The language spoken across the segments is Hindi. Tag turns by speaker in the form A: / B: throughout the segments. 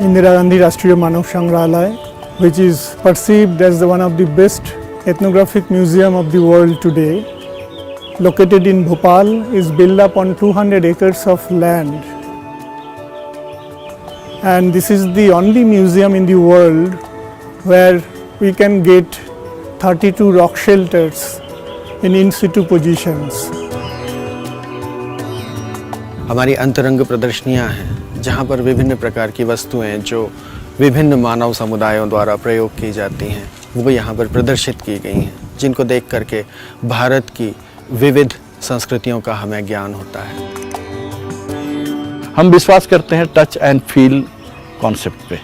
A: Indira Gandhi Rashtriya Manav Sangrahalaya, which is perceived as one of the best ethnographic museum of the world today. Located in Bhopal, is built up on 200 acres of land. And this is the only museum in the world where we can get 32 rock shelters in in-situ positions.
B: हमारी अंतरंग प्रदर्शनियां हैं जहां पर विभिन्न प्रकार की वस्तुएं जो विभिन्न मानव समुदायों द्वारा प्रयोग की जाती हैं वो यहां पर प्रदर्शित की गई हैं, जिनको देख करके भारत की विविध संस्कृतियों का हमें ज्ञान होता है।
C: हम विश्वास करते हैं टच एंड फील कॉन्सेप्ट पे।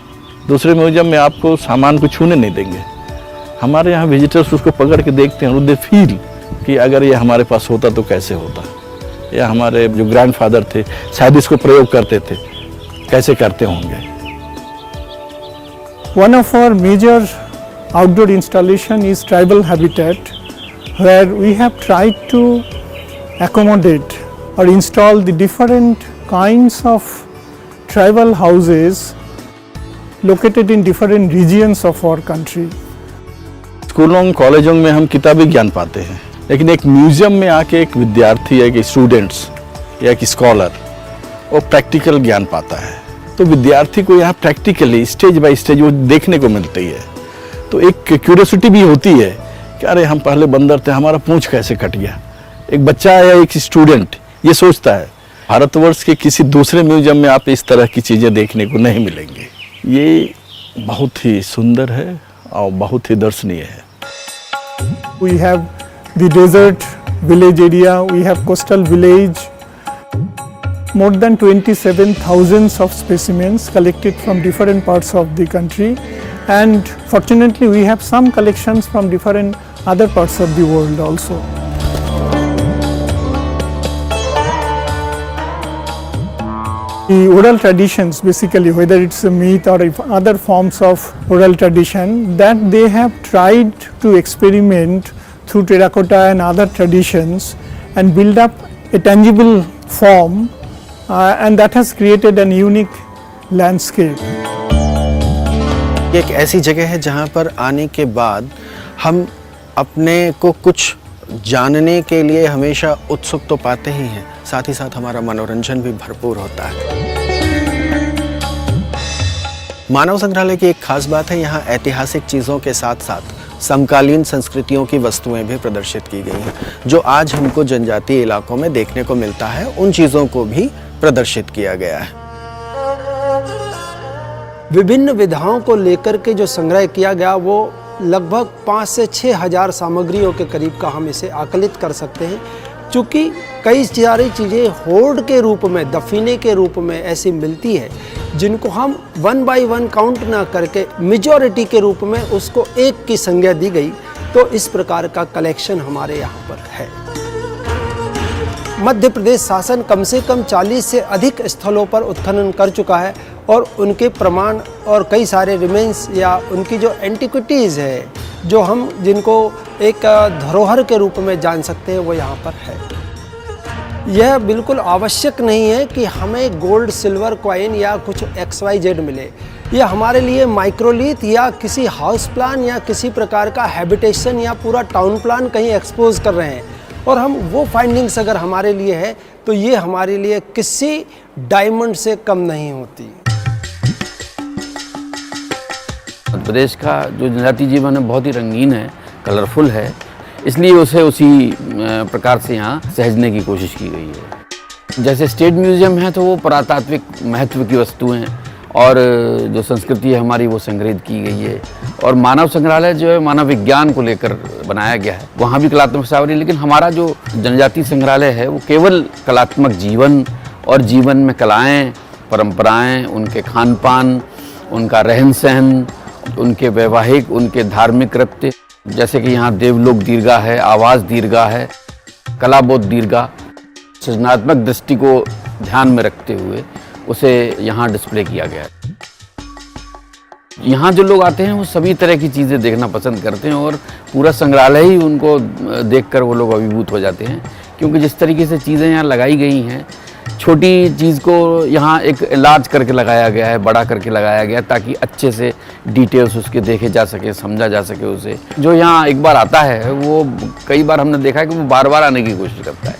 C: दूसरे म्यूजियम में आपको सामान को छूने नहीं देंगे, हमारे यहाँ विजिटर्स उसको पकड़ के देखते हैं और दे फील कि अगर ये हमारे पास होता तो कैसे होता, या हमारे जो ग्रैंडफादर थे शायद इसको प्रयोग करते थे, कैसे करते होंगे।
A: One of our major outdoor installation is tribal habitat, where we have tried to accommodate or install the different kinds of tribal houses located in different regions of our country.
C: स्कूलों कॉलेजों में हम किताबी ज्ञान पाते हैं, लेकिन एक म्यूजियम में आके एक विद्यार्थी या एक स्टूडेंट्स या एक स्कॉलर वो प्रैक्टिकल ज्ञान पाता है। तो विद्यार्थी को यहाँ प्रैक्टिकली स्टेज बाय स्टेज वो देखने को मिलती है, तो एक क्यूरियोसिटी भी होती है कि अरे हम पहले बंदर थे, हमारा पूंछ कैसे कट गया। एक बच्चा या एक स्टूडेंट ये सोचता है। भारतवर्ष के किसी दूसरे म्यूजियम में आप इस तरह की चीज़ें देखने को नहीं मिलेंगी। ये बहुत ही सुंदर है और बहुत ही दर्शनीय है।
A: We have the desert village area, we have coastal village, more than 27,000 of specimens collected from different parts of the country, and fortunately we have some collections from different other parts of the world also. The oral traditions, basically whether it's a myth or if other forms of oral tradition, that they have tried to experiment through terracotta and other traditions and build up a tangible form, and that has created an unique landscape.
B: ये एक ऐसी जगह है जहाँ पर आने के बाद हम अपने को कुछ जानने के लिए हमेशा उत्सुक तो पाते ही हैं, साथ ही साथ हमारा मनोरंजन भी भरपूर होता है। मानव संग्रहालय की एक खास बात है, यहाँ ऐतिहासिक चीज़ों के साथ साथ समकालीन संस्कृतियों की वस्तुएं भी प्रदर्शित की गई हैं। जो आज हमको जनजातीय इलाकों में देखने को मिलता है, उन चीज़ों को भी प्रदर्शित किया गया है।
D: विभिन्न विधाओं को लेकर के जो संग्रह किया गया वो लगभग 5 से 6 हज़ार सामग्रियों के करीब का हम इसे आकलित कर सकते हैं। चूँकि कई सारी चीज़ें होर्ड के रूप में, दफीने के रूप में ऐसी मिलती है जिनको हम 1 बाय 1 काउंट ना करके मेजॉरिटी के रूप में उसको एक की संज्ञा दी गई, तो इस प्रकार का कलेक्शन हमारे यहाँ पर है। मध्य प्रदेश शासन कम से कम 40 से अधिक स्थलों पर उत्खनन कर चुका है और उनके प्रमाण और कई सारे रिमेन्स या उनकी जो एंटिक्विटीज़ है, जो हम जिनको एक धरोहर के रूप में जान सकते हैं, वो यहाँ पर है। यह बिल्कुल आवश्यक नहीं है कि हमें गोल्ड सिल्वर कॉइन या कुछ XYZ मिले। यह हमारे लिए माइक्रोलिथ या किसी हाउस प्लान या किसी प्रकार का हैबिटेशन या पूरा टाउन प्लान कहीं एक्सपोज कर रहे हैं, और हम वो फाइंडिंग्स अगर हमारे लिए है तो ये हमारे लिए किसी डायमंड से कम नहीं होती।
E: मध्य प्रदेश का जो जनजातीय जीवन है बहुत ही रंगीन है, कलरफुल है, इसलिए उसे उसी प्रकार से यहाँ सहेजने की कोशिश की गई है। जैसे स्टेट म्यूजियम है तो वो पुरातात्विक महत्व की वस्तुएं और जो संस्कृति है हमारी वो संग्रहित की गई है, और मानव संग्रहालय जो है मानव विज्ञान को लेकर बनाया गया है, वहाँ भी कलात्मक सावरी। लेकिन हमारा जो जनजातीय संग्रहालय है वो केवल कलात्मक जीवन और जीवन में कलाएँ, परंपराएँ, उनके खान पान, उनका रहन सहन, उनके वैवाहिक, उनके धार्मिक कृत्य, जैसे कि यहाँ देवलोक दीर्घा है, आवास दीर्घा है, कलाबोध दीर्घा, सृजनात्मक दृष्टि को ध्यान में रखते हुए उसे यहाँ डिस्प्ले किया गया है। यहाँ जो लोग आते हैं वो सभी तरह की चीज़ें देखना पसंद करते हैं और पूरा संग्रहालय ही उनको देखकर वो लोग अभिभूत हो जाते हैं, क्योंकि जिस तरीके से चीज़ें यहाँ लगाई गई हैं, छोटी चीज़ को यहाँ एक लार्ज करके लगाया गया है, बड़ा करके लगाया गया है, ताकि अच्छे से डिटेल्स उसके देखे जा सके, समझा जा सके उसे। जो यहाँ एक बार आता है वो कई बार हमने देखा है कि वो बार बार आने की कोशिश करता है।